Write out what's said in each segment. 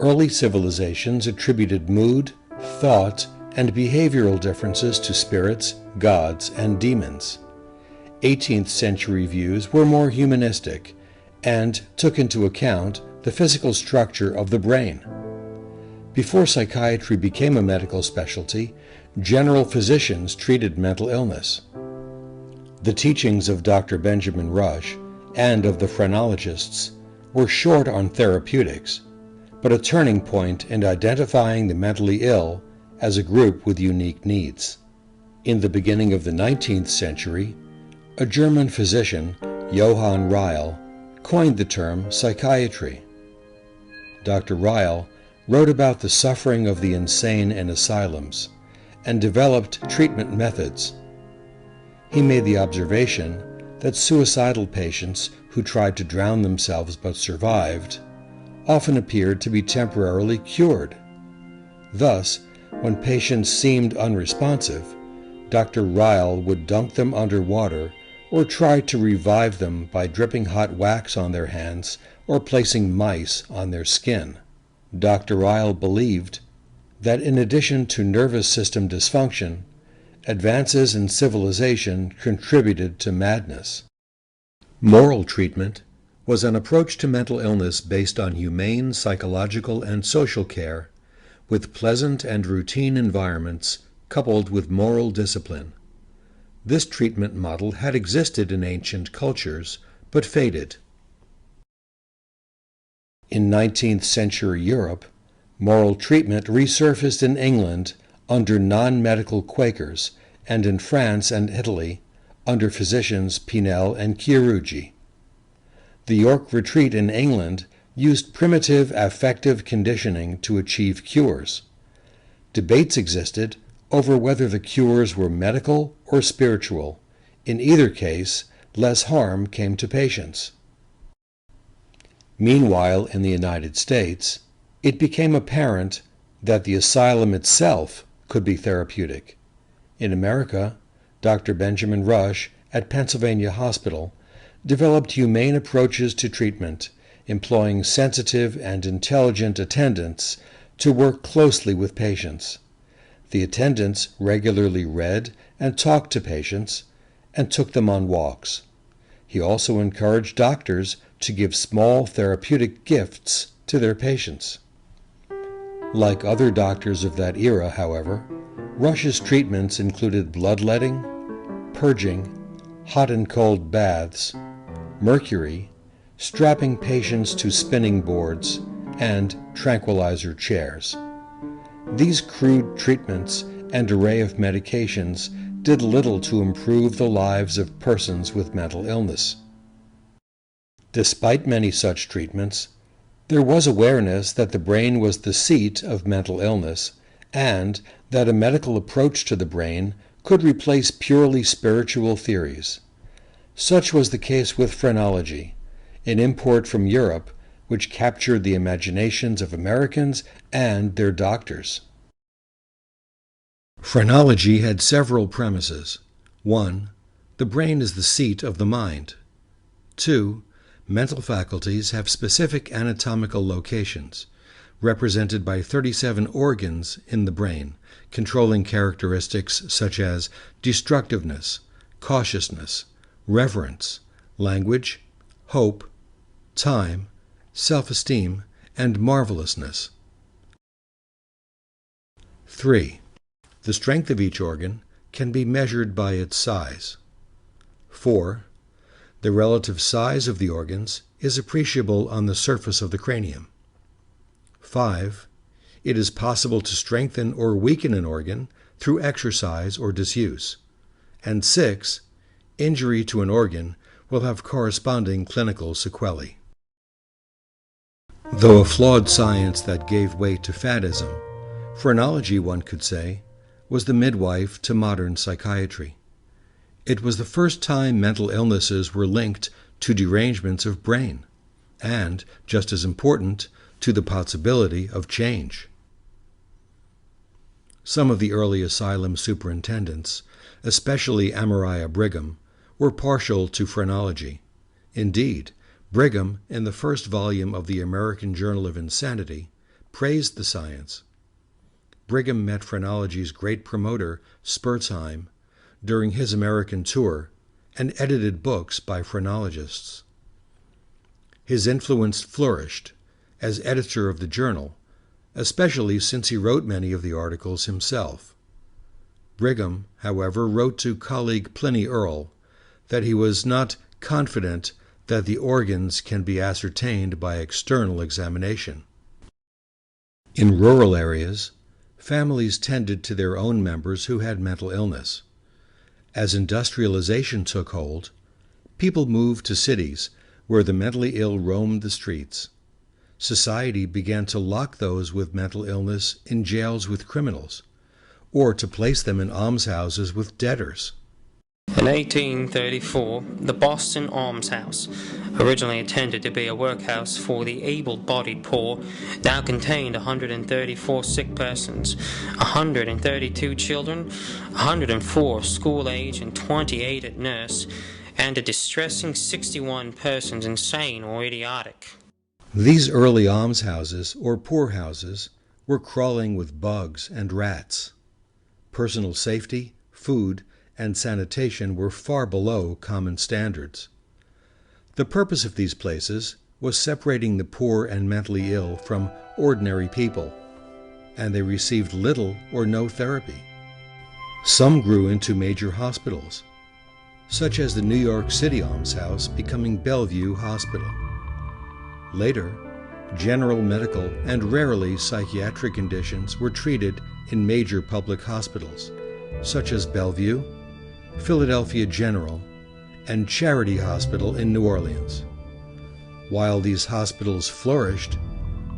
Early civilizations attributed mood, thought, and behavioral differences to spirits, gods, and demons. 18th century views were more humanistic and took into account the physical structure of the brain. Before psychiatry became a medical specialty, general physicians treated mental illness. The teachings of Dr. Benjamin Rush and of the phrenologists were short on therapeutics, but a turning point in identifying the mentally ill as a group with unique needs. In the beginning of the 19th century, a German physician, Johann Riehl, coined the term psychiatry. Dr. Riehl wrote about the suffering of the insane in asylums and developed treatment methods. He made the observation that suicidal patients who tried to drown themselves but survived often appeared to be temporarily cured. Thus, when patients seemed unresponsive, Dr. Riehl would dunk them under water or try to revive them by dripping hot wax on their hands or placing mice on their skin. Dr. Riehl believed that in addition to nervous system dysfunction, advances in civilization contributed to madness. Moral treatment was an approach to mental illness based on humane psychological and social care, with pleasant and routine environments coupled with moral discipline. This treatment model had existed in ancient cultures, but faded. In 19th century Europe, moral treatment resurfaced in England under non-medical Quakers and in France and Italy under physicians Pinel and Chirurgi. The York Retreat in England used primitive affective conditioning to achieve cures. Debates existed over whether the cures were medical or spiritual. In either case, less harm came to patients. Meanwhile, in the United States, it became apparent that the asylum itself could be therapeutic. In America, Dr. Benjamin Rush at Pennsylvania Hospital developed humane approaches to treatment, employing sensitive and intelligent attendants to work closely with patients. The attendants regularly read and talked to patients and took them on walks. He also encouraged doctors to give small therapeutic gifts to their patients. Like other doctors of that era, however, Rush's treatments included bloodletting, purging, hot and cold baths, mercury, strapping patients to spinning boards, and tranquilizer chairs. These crude treatments and array of medications did little to improve the lives of persons with mental illness. Despite many such treatments, there was awareness that the brain was the seat of mental illness and that a medical approach to the brain could replace purely spiritual theories. Such was the case with phrenology, an import from Europe which captured the imaginations of Americans and their doctors. Phrenology had several premises. 1. The brain is the seat of the mind. 2. Mental faculties have specific anatomical locations, represented by 37 organs in the brain, controlling characteristics such as destructiveness, cautiousness, reverence, language, hope, time, self-esteem, and marvelousness. 3. The strength of each organ can be measured by its size. 4. The relative size of the organs is appreciable on the surface of the cranium. 5. It is possible to strengthen or weaken an organ through exercise or disuse. And 6. Injury to an organ will have corresponding clinical sequelae. Though a flawed science that gave way to faddism, phrenology, one could say, was the midwife to modern psychiatry. It was the first time mental illnesses were linked to derangements of brain, and, just as important, to the possibility of change. Some of the early asylum superintendents, especially Amariah Brigham, were partial to phrenology. Indeed, Brigham, in the first volume of the American Journal of Insanity, praised the science. Brigham met phrenology's great promoter, Spurzheim, during his American tour and edited books by phrenologists. His influence flourished as editor of the journal, especially since he wrote many of the articles himself. Brigham, however, wrote to colleague Pliny Earle that he was not confident that the organs can be ascertained by external examination. In rural areas, families tended to their own members who had mental illness. As industrialization took hold, people moved to cities where the mentally ill roamed the streets. Society began to lock those with mental illness in jails with criminals, or to place them in almshouses with debtors. In 1834, the Boston Almshouse, originally intended to be a workhouse for the able-bodied poor, now contained 134 sick persons, 132 children, 104 of school age, and 28 at nurse, and a distressing 61 persons insane or idiotic. These early almshouses, or poorhouses, were crawling with bugs and rats. Personal safety, food, and sanitation were far below common standards. The purpose of these places was separating the poor and mentally ill from ordinary people, and they received little or no therapy. Some grew into major hospitals, such as the New York City Almshouse becoming Bellevue Hospital. Later, general medical and rarely psychiatric conditions were treated in major public hospitals, such as Bellevue, Philadelphia General, and Charity Hospital in New Orleans. While these hospitals flourished,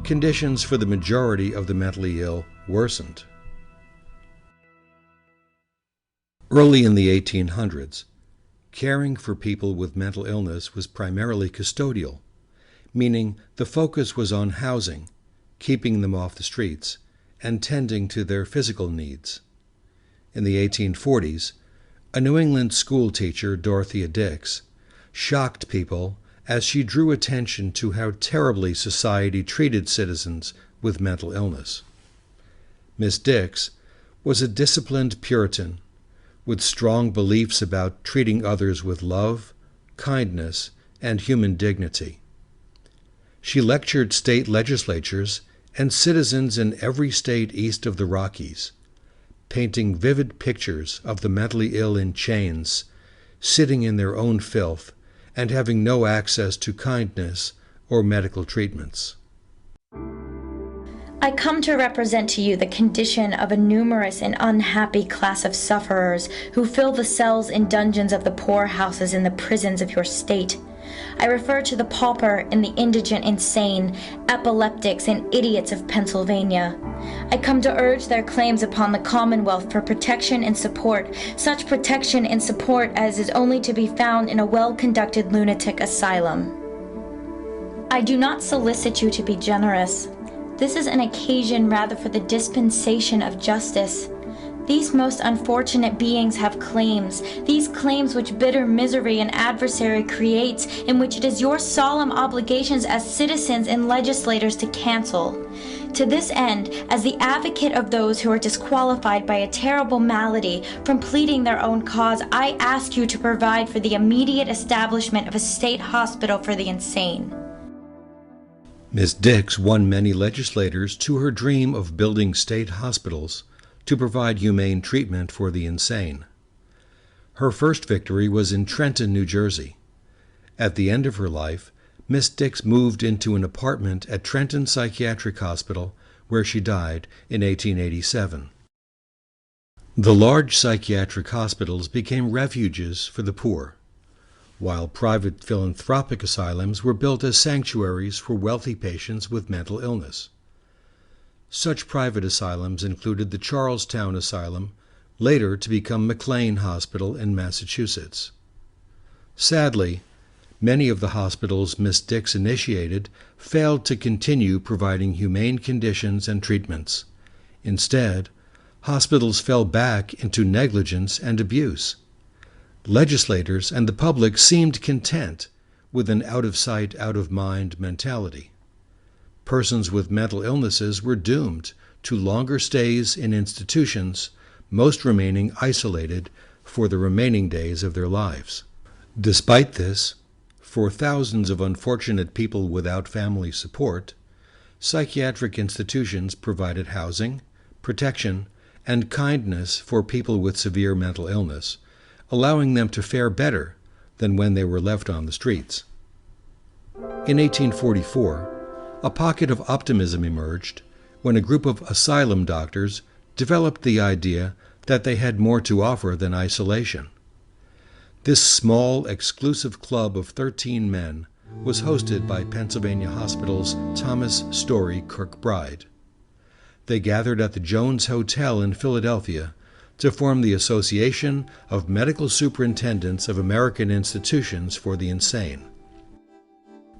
conditions for the majority of the mentally ill worsened. Early in the 1800s, caring for people with mental illness was primarily custodial, meaning the focus was on housing, keeping them off the streets, and tending to their physical needs. In the 1840s, a New England school teacher, Dorothea Dix, shocked people as she drew attention to how terribly society treated citizens with mental illness. Miss Dix was a disciplined Puritan with strong beliefs about treating others with love, kindness, and human dignity. She lectured state legislatures and citizens in every state east of the Rockies, painting vivid pictures of the mentally ill in chains, sitting in their own filth, and having no access to kindness or medical treatments. I come to represent to you the condition of a numerous and unhappy class of sufferers who fill the cells and dungeons of the poorhouses and the prisons of your state. I refer to the pauper and the indigent insane, epileptics and idiots of Pennsylvania. I come to urge their claims upon the Commonwealth for protection and support, such protection and support as is only to be found in a well-conducted lunatic asylum. I do not solicit you to be generous. This is an occasion rather for the dispensation of justice. These most unfortunate beings have claims, these claims which bitter misery and adversary creates, in which it is your solemn obligations as citizens and legislators to cancel. To this end, as the advocate of those who are disqualified by a terrible malady from pleading their own cause, I ask you to provide for the immediate establishment of a state hospital for the insane. Miss Dix won many legislators to her dream of building state hospitals to provide humane treatment for the insane. Her first victory was in Trenton, New Jersey. At the end of her life, Miss Dix moved into an apartment at Trenton Psychiatric Hospital, where she died in 1887. The large psychiatric hospitals became refuges for the poor, while private philanthropic asylums were built as sanctuaries for wealthy patients with mental illness. Such private asylums included the Charlestown Asylum, later to become McLean Hospital in Massachusetts. Sadly, many of the hospitals Miss Dix initiated failed to continue providing humane conditions and treatments. Instead, hospitals fell back into negligence and abuse. Legislators and the public seemed content with an out-of-sight, out-of-mind mentality. persons with mental illnesses were doomed to longer stays in institutions, most remaining isolated for the remaining days of their lives. Despite this, for thousands of unfortunate people without family support, psychiatric institutions provided housing, protection, and kindness for people with severe mental illness, allowing them to fare better than when they were left on the streets. In 1844, a pocket of optimism emerged when a group of asylum doctors developed the idea that they had more to offer than isolation. This small, exclusive club of 13 men was hosted by Pennsylvania Hospital's Thomas Story Kirkbride. They gathered at the Jones Hotel in Philadelphia to form the Association of Medical Superintendents of American Institutions for the Insane.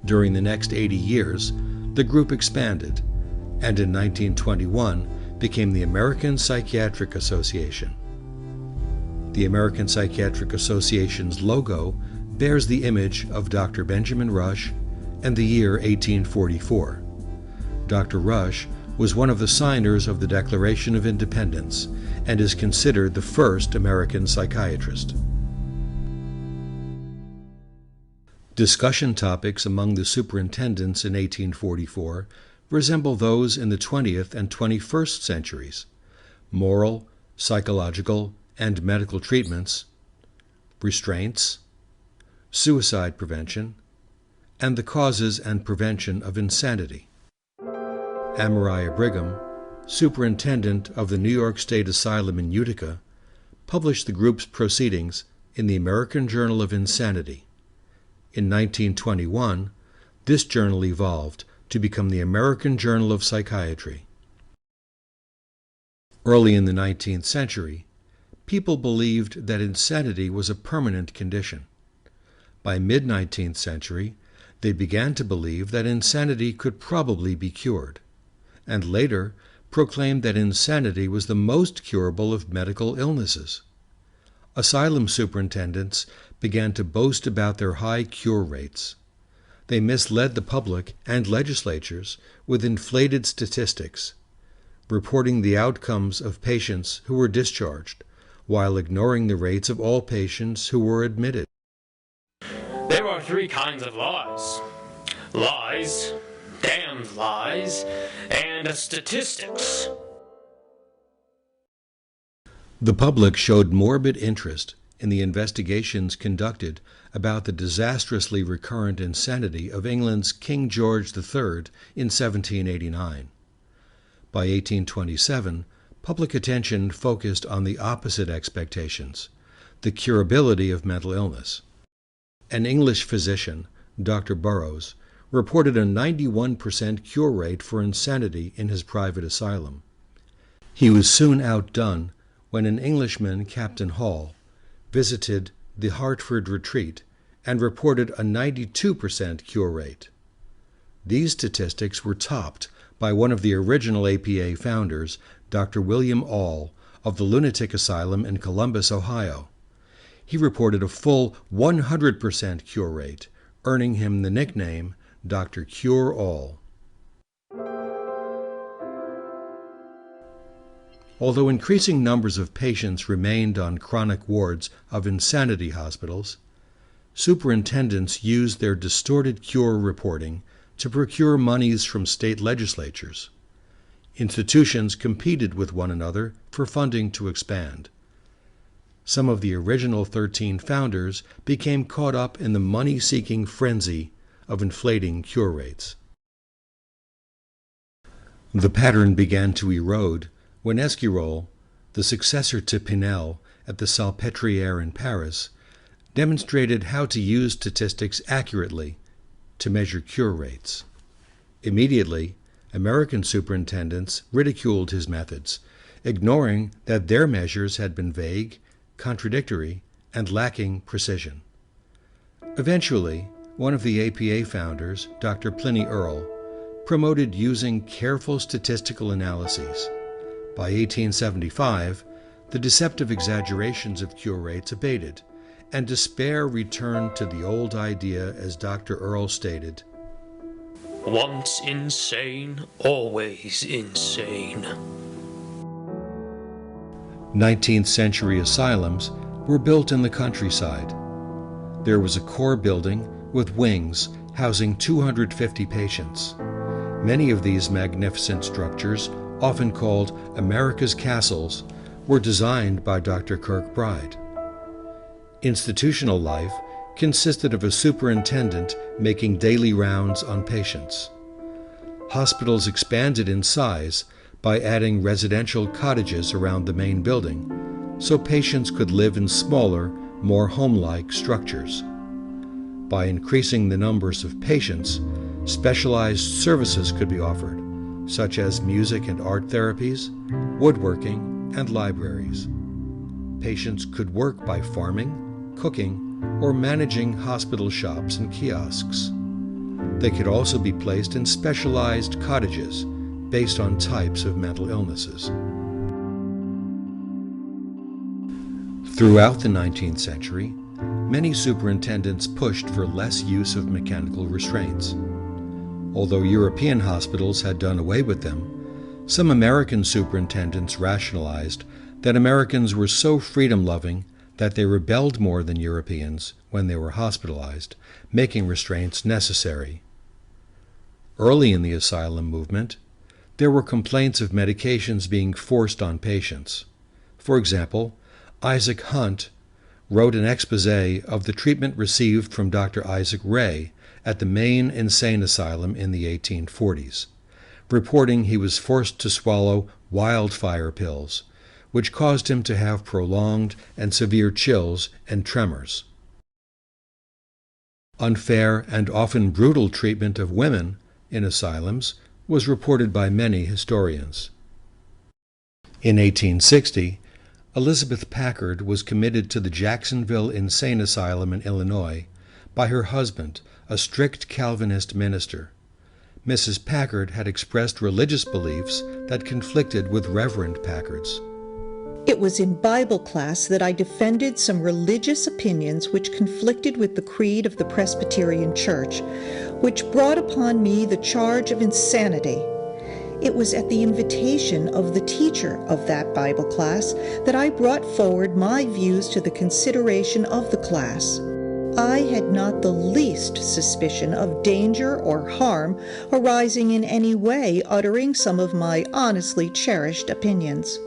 During the next 80 years, the group expanded, and in 1921 became the American Psychiatric Association. The American Psychiatric Association's logo bears the image of Dr. Benjamin Rush and the year 1844. Dr. Rush was one of the signers of the Declaration of Independence and is considered the first American psychiatrist. Discussion topics among the superintendents in 1844 resemble those in the 20th and 21st centuries: moral, psychological, and medical treatments, restraints, suicide prevention, and the causes and prevention of insanity. Amariah Brigham, superintendent of the New York State Asylum in Utica, published the group's proceedings in the American Journal of Insanity. In 1921, this journal evolved to become the American Journal of Psychiatry. Early in the 19th century, people believed that insanity was a permanent condition. By mid-19th century, they began to believe that insanity could probably be cured, and later proclaimed that insanity was the most curable of medical illnesses. Asylum superintendents began to boast about their high cure rates. They misled the public and legislatures with inflated statistics, reporting the outcomes of patients who were discharged, while ignoring the rates of all patients who were admitted. There are three kinds of lies: lies, damned lies, and statistics. The public showed morbid interest in the investigations conducted about the disastrously recurrent insanity of England's King George III in 1789. By 1827, public attention focused on the opposite expectations, the curability of mental illness. An English physician, Dr. Burroughs, reported a 91% cure rate for insanity in his private asylum. He was soon outdone when an Englishman, Captain Hall, visited the Hartford Retreat and reported a 92% cure rate. These statistics were topped by one of the original APA founders, Dr. William Aul, of the Lunatic Asylum in Columbus, Ohio. He reported a full 100% cure rate, earning him the nickname Dr. Cure-All. Although increasing numbers of patients remained on chronic wards of insanity hospitals, superintendents used their distorted cure reporting to procure monies from state legislatures. Institutions competed with one another for funding to expand. Some of the original 13 founders became caught up in the money-seeking frenzy of inflating cure rates. The pattern began to erode when Esquirol, the successor to Pinel at the Salpêtrière in Paris, demonstrated how to use statistics accurately to measure cure rates. Immediately, American superintendents ridiculed his methods, ignoring that their measures had been vague, contradictory, and lacking precision. Eventually, one of the APA founders, Dr. Pliny Earle, promoted using careful statistical analyses. By 1875, the deceptive exaggerations of cure rates abated, and despair returned to the old idea, as Dr. Earle stated, Once insane, always insane. 19th century asylums were built in the countryside. There was a core building with wings housing 250 patients. Many of these magnificent structures, often called America's Castles, were designed by Dr. Kirkbride. Institutional life consisted of a superintendent making daily rounds on patients. Hospitals expanded in size by adding residential cottages around the main building, so patients could live in smaller, more home-like structures. By increasing the numbers of patients, specialized services could be offered, such as music and art therapies, woodworking, and libraries. Patients could work by farming, cooking, or managing hospital shops and kiosks. They could also be placed in specialized cottages based on types of mental illnesses. Throughout the 19th century, many superintendents pushed for less use of mechanical restraints. Although European hospitals had done away with them, some American superintendents rationalized that Americans were so freedom-loving that they rebelled more than Europeans when they were hospitalized, making restraints necessary. Early in the asylum movement, there were complaints of medications being forced on patients. For example, Isaac Hunt wrote an exposé of the treatment received from Dr. Isaac Ray at the Maine Insane Asylum in the 1840s, reporting he was forced to swallow wildfire pills, which caused him to have prolonged and severe chills and tremors. Unfair and often brutal treatment of women in asylums was reported by many historians. In 1860, Elizabeth Packard was committed to the Jacksonville Insane Asylum in Illinois by her husband, a strict Calvinist minister. Mrs. Packard had expressed religious beliefs that conflicted with Reverend Packard's. It was in Bible class that I defended some religious opinions which conflicted with the creed of the Presbyterian Church, which brought upon me the charge of insanity. It was at the invitation of the teacher of that Bible class that I brought forward my views to the consideration of the class. I had not the least suspicion of danger or harm arising in any way uttering some of my honestly cherished opinions.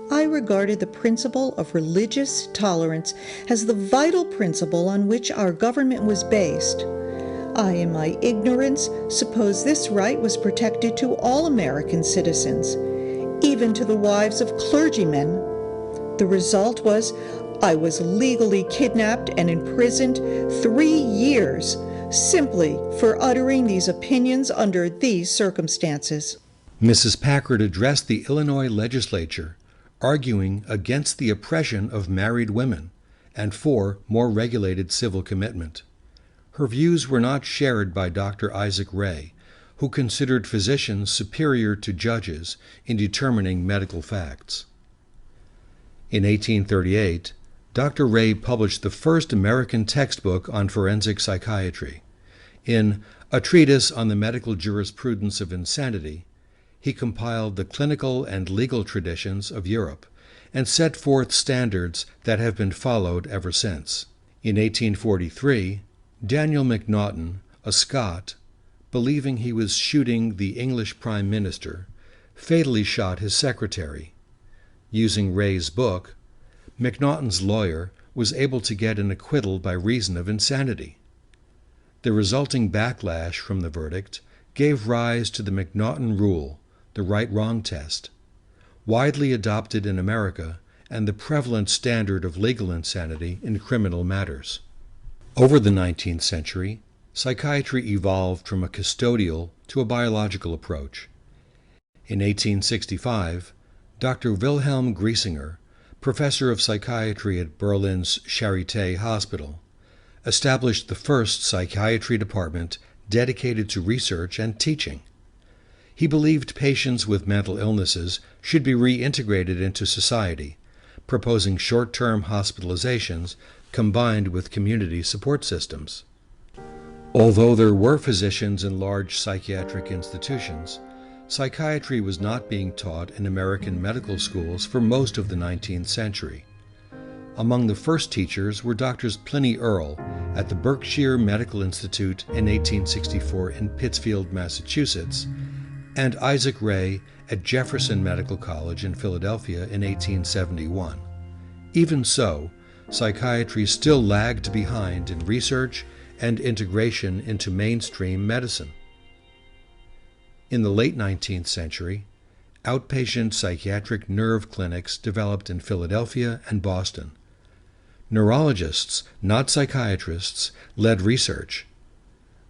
I regarded the principle of religious tolerance as the vital principle on which our government was based. I, in my ignorance, supposed this right was protected to all American citizens, even to the wives of clergymen. The result was I was legally kidnapped and imprisoned 3 years simply for uttering these opinions under these circumstances. Mrs. Packard addressed the Illinois legislature, arguing against the oppression of married women and for more regulated civil commitment. Her views were not shared by Dr. Isaac Ray, who considered physicians superior to judges in determining medical facts. In 1838, Dr. Ray published the first American textbook on forensic psychiatry. In A Treatise on the Medical Jurisprudence of Insanity, he compiled the clinical and legal traditions of Europe and set forth standards that have been followed ever since. In 1843, Daniel Macnaghten, a Scot, believing he was shooting the English Prime Minister, fatally shot his secretary. Using Ray's book, Macnaghten's lawyer was able to get an acquittal by reason of insanity. The resulting backlash from the verdict gave rise to the Macnaghten rule, the right-wrong test, widely adopted in America and the prevalent standard of legal insanity in criminal matters. Over the 19th century, psychiatry evolved from a custodial to a biological approach. In 1865, Dr. Wilhelm Griesinger, professor of psychiatry at Berlin's Charité Hospital, established the first psychiatry department dedicated to research and teaching. He believed patients with mental illnesses should be reintegrated into society, proposing short-term hospitalizations combined with community support systems. Although there were physicians in large psychiatric institutions, psychiatry was not being taught in American medical schools for most of the 19th century. Among the first teachers were Drs. Pliny Earle at the Berkshire Medical Institute in 1864 in Pittsfield, Massachusetts, and Isaac Ray at Jefferson Medical College in Philadelphia in 1871. Even so, psychiatry still lagged behind in research and integration into mainstream medicine. In the late 19th century, outpatient psychiatric nerve clinics developed in Philadelphia and Boston. Neurologists, not psychiatrists, led research.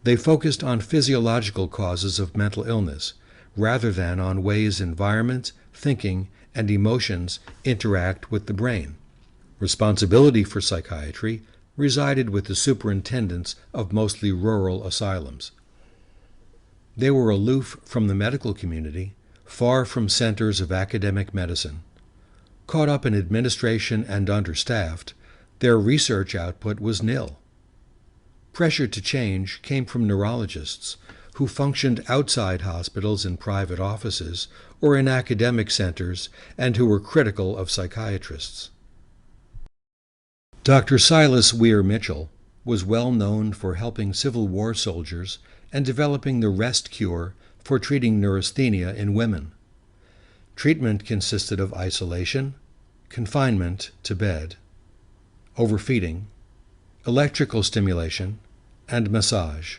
They focused on physiological causes of mental illness, rather than on ways environment, thinking, and emotions interact with the brain. Responsibility for psychiatry resided with the superintendents of mostly rural asylums. They were aloof from the medical community, far from centers of academic medicine. Caught up in administration and understaffed, their research output was nil. Pressure to change came from neurologists who functioned outside hospitals in private offices or in academic centers and who were critical of psychiatrists. Dr. Silas Weir Mitchell was well known for helping Civil War soldiers and developing the rest cure for treating neurasthenia in women. Treatment consisted of isolation, confinement to bed, overfeeding, electrical stimulation, and massage.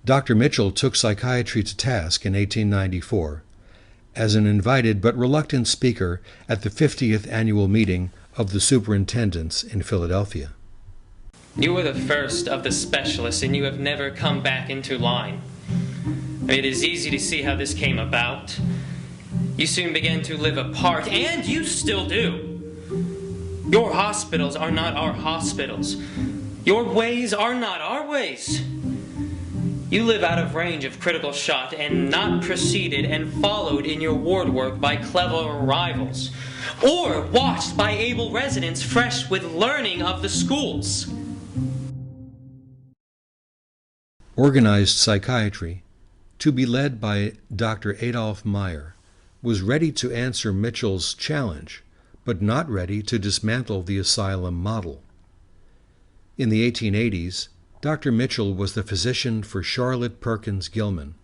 Dr. Mitchell took psychiatry to task in 1894 as an invited but reluctant speaker at the 50th annual meeting of the superintendents in Philadelphia. You were the first of the specialists, and you have never come back into line. It is easy to see how this came about. You soon began to live apart, and you still do. Your hospitals are not our hospitals. Your ways are not our ways. You live out of range of critical shot and not preceded and followed in your ward work by clever rivals, or watched by able residents fresh with learning of the schools. Organized psychiatry, to be led by Dr. Adolph Meyer, was ready to answer Mitchell's challenge, but not ready to dismantle the asylum model. In the 1880s, Dr. Mitchell was the physician for Charlotte Perkins Gilman,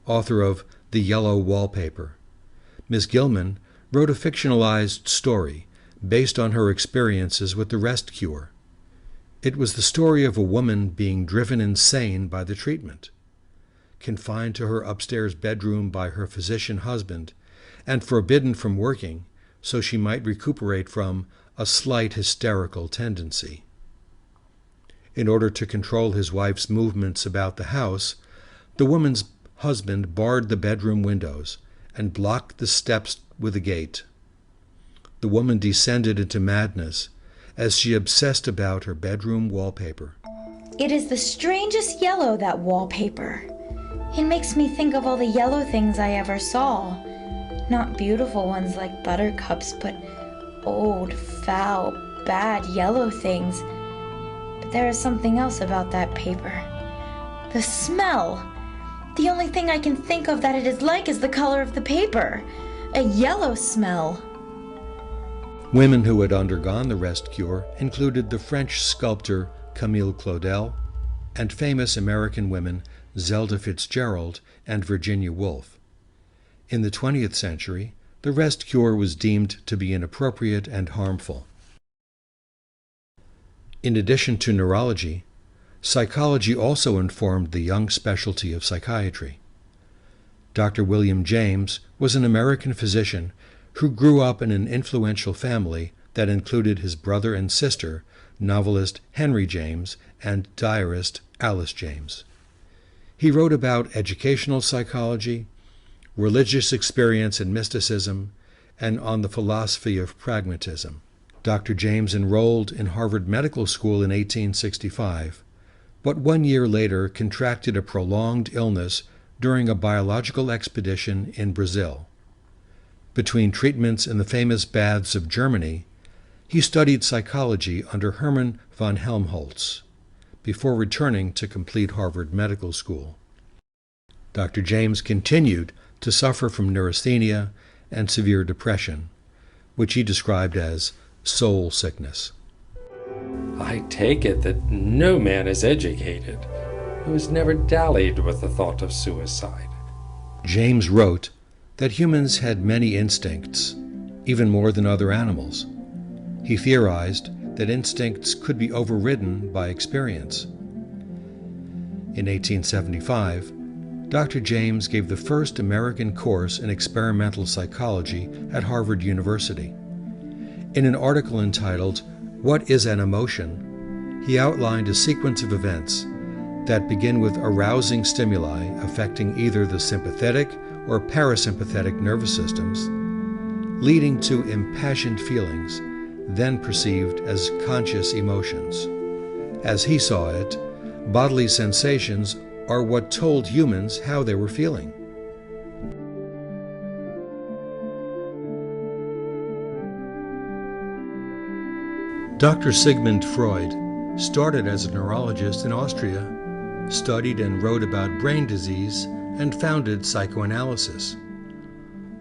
author of The Yellow Wallpaper. Ms. Gilman wrote a fictionalized story based on her experiences with the rest cure. It was the story of a woman being driven insane by the treatment. Confined to her upstairs bedroom by her physician husband, and forbidden from working so she might recuperate from a slight hysterical tendency. In order to control his wife's movements about the house, the woman's husband barred the bedroom windows and blocked the steps with a gate. The woman descended into madness as she obsessed about her bedroom wallpaper. It is the strangest yellow, that wallpaper. It makes me think of all the yellow things I ever saw. Not beautiful ones like buttercups, but old, foul, bad yellow things. But there is something else about that paper. The smell. The only thing I can think of that it is like is the color of the paper. A yellow smell. Women who had undergone the rest cure included the French sculptor Camille Claudel and famous American women Zelda Fitzgerald and Virginia Woolf. In the 20th century, the rest cure was deemed to be inappropriate and harmful. In addition to neurology, psychology also informed the young specialty of psychiatry. Dr. William James was an American physician who grew up in an influential family that included his brother and sister, novelist Henry James and diarist Alice James. He wrote about educational psychology, religious experience and mysticism, and on the philosophy of pragmatism. Dr. James enrolled in Harvard Medical School in 1865, but 1 year later contracted a prolonged illness during a biological expedition in Brazil. Between treatments in the famous baths of Germany, he studied psychology under Hermann von Helmholtz. before returning to complete Harvard Medical School. Dr. James continued to suffer from neurasthenia and severe depression, which he described as soul sickness. I take it that no man is educated who has never dallied with the thought of suicide. James wrote that humans had many instincts, even more than other animals. He theorized that instincts could be overridden by experience. In 1875, Dr. James gave the first American course in experimental psychology at Harvard University. In an article entitled, "What is an Emotion?" he outlined a sequence of events that begin with arousing stimuli affecting either the sympathetic or parasympathetic nervous systems, leading to impassioned feelings, then perceived as conscious emotions. As he saw it, bodily sensations are what told humans how they were feeling. Dr. Sigmund Freud started as a neurologist in Austria, studied and wrote about brain disease, and founded psychoanalysis.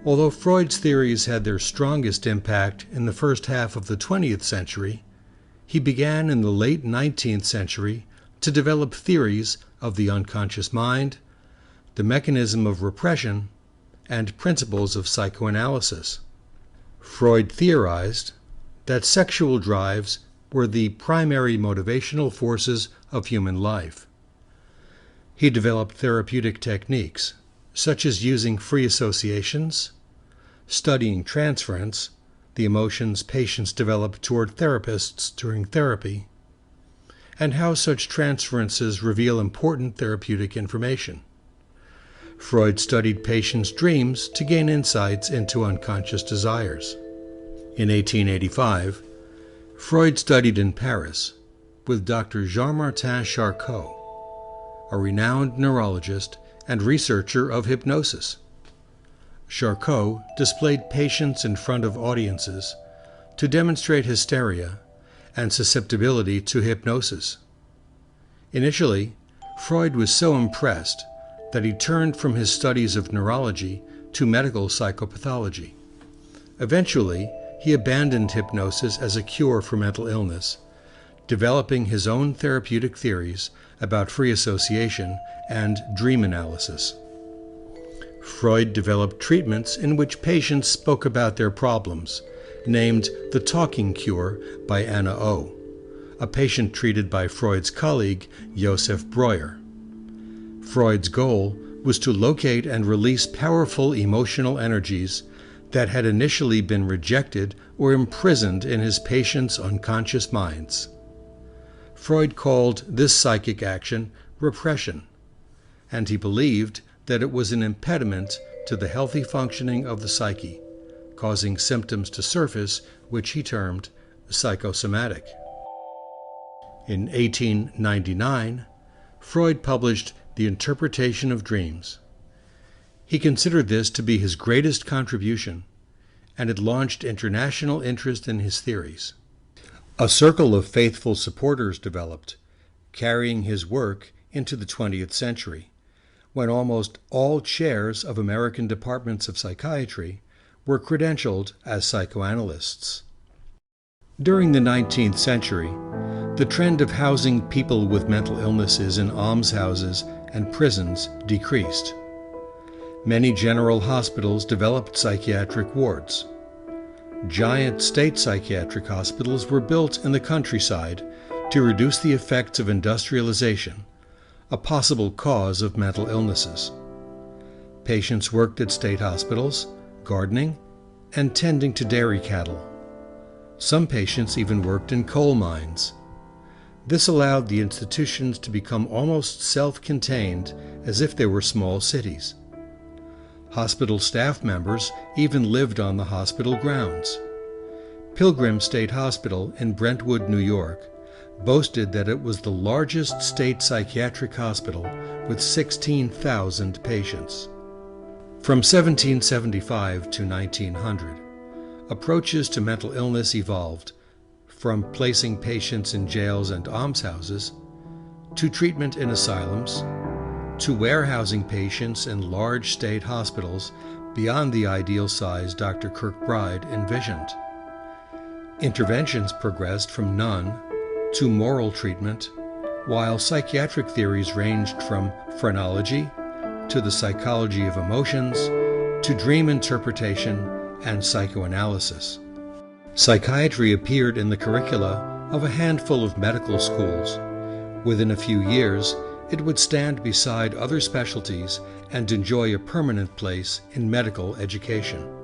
Although Freud's theories had their strongest impact in the first half of the 20th century, he began in the late 19th century to develop theories of the unconscious mind, the mechanism of repression, and principles of psychoanalysis. Freud theorized that sexual drives were the primary motivational forces of human life. He developed therapeutic techniques, such as using free associations, studying transference, the emotions patients develop toward therapists during therapy, and how such transferences reveal important therapeutic information. Freud studied patients' dreams to gain insights into unconscious desires. In 1885, Freud studied in Paris with Dr. Jean-Martin Charcot, a renowned neurologist and researcher of hypnosis. Charcot displayed patients in front of audiences to demonstrate hysteria and susceptibility to hypnosis. Initially, Freud was so impressed that he turned from his studies of neurology to medical psychopathology. Eventually, he abandoned hypnosis as a cure for mental illness, developing his own therapeutic theories about free association and dream analysis. Freud developed treatments in which patients spoke about their problems, named The Talking Cure by Anna O., a patient treated by Freud's colleague Joseph Breuer. Freud's goal was to locate and release powerful emotional energies that had initially been rejected or imprisoned in his patients' unconscious minds. Freud called this psychic action repression, and he believed that it was an impediment to the healthy functioning of the psyche, causing symptoms to surface which he termed psychosomatic. In 1899, Freud published The Interpretation of Dreams. He considered this to be his greatest contribution, and it launched international interest in his theories. A circle of faithful supporters developed, carrying his work into the 20th century, when almost all chairs of American departments of psychiatry were credentialed as psychoanalysts. During the 19th century, the trend of housing people with mental illnesses in almshouses and prisons decreased. Many general hospitals developed psychiatric wards. Giant state psychiatric hospitals were built in the countryside to reduce the effects of industrialization, a possible cause of mental illnesses. Patients worked at state hospitals, gardening, and tending to dairy cattle. Some patients even worked in coal mines. This allowed the institutions to become almost self-contained, as if they were small cities. Hospital staff members even lived on the hospital grounds. Pilgrim State Hospital in Brentwood, New York, boasted that it was the largest state psychiatric hospital with 16,000 patients. From 1775 to 1900, approaches to mental illness evolved, from placing patients in jails and almshouses to treatment in asylums, to warehousing patients in large state hospitals beyond the ideal size Dr. Kirkbride envisioned. Interventions progressed from none to moral treatment, while psychiatric theories ranged from phrenology to the psychology of emotions to dream interpretation and psychoanalysis. Psychiatry appeared in the curricula of a handful of medical schools. Within a few years, it would stand beside other specialties and enjoy a permanent place in medical education.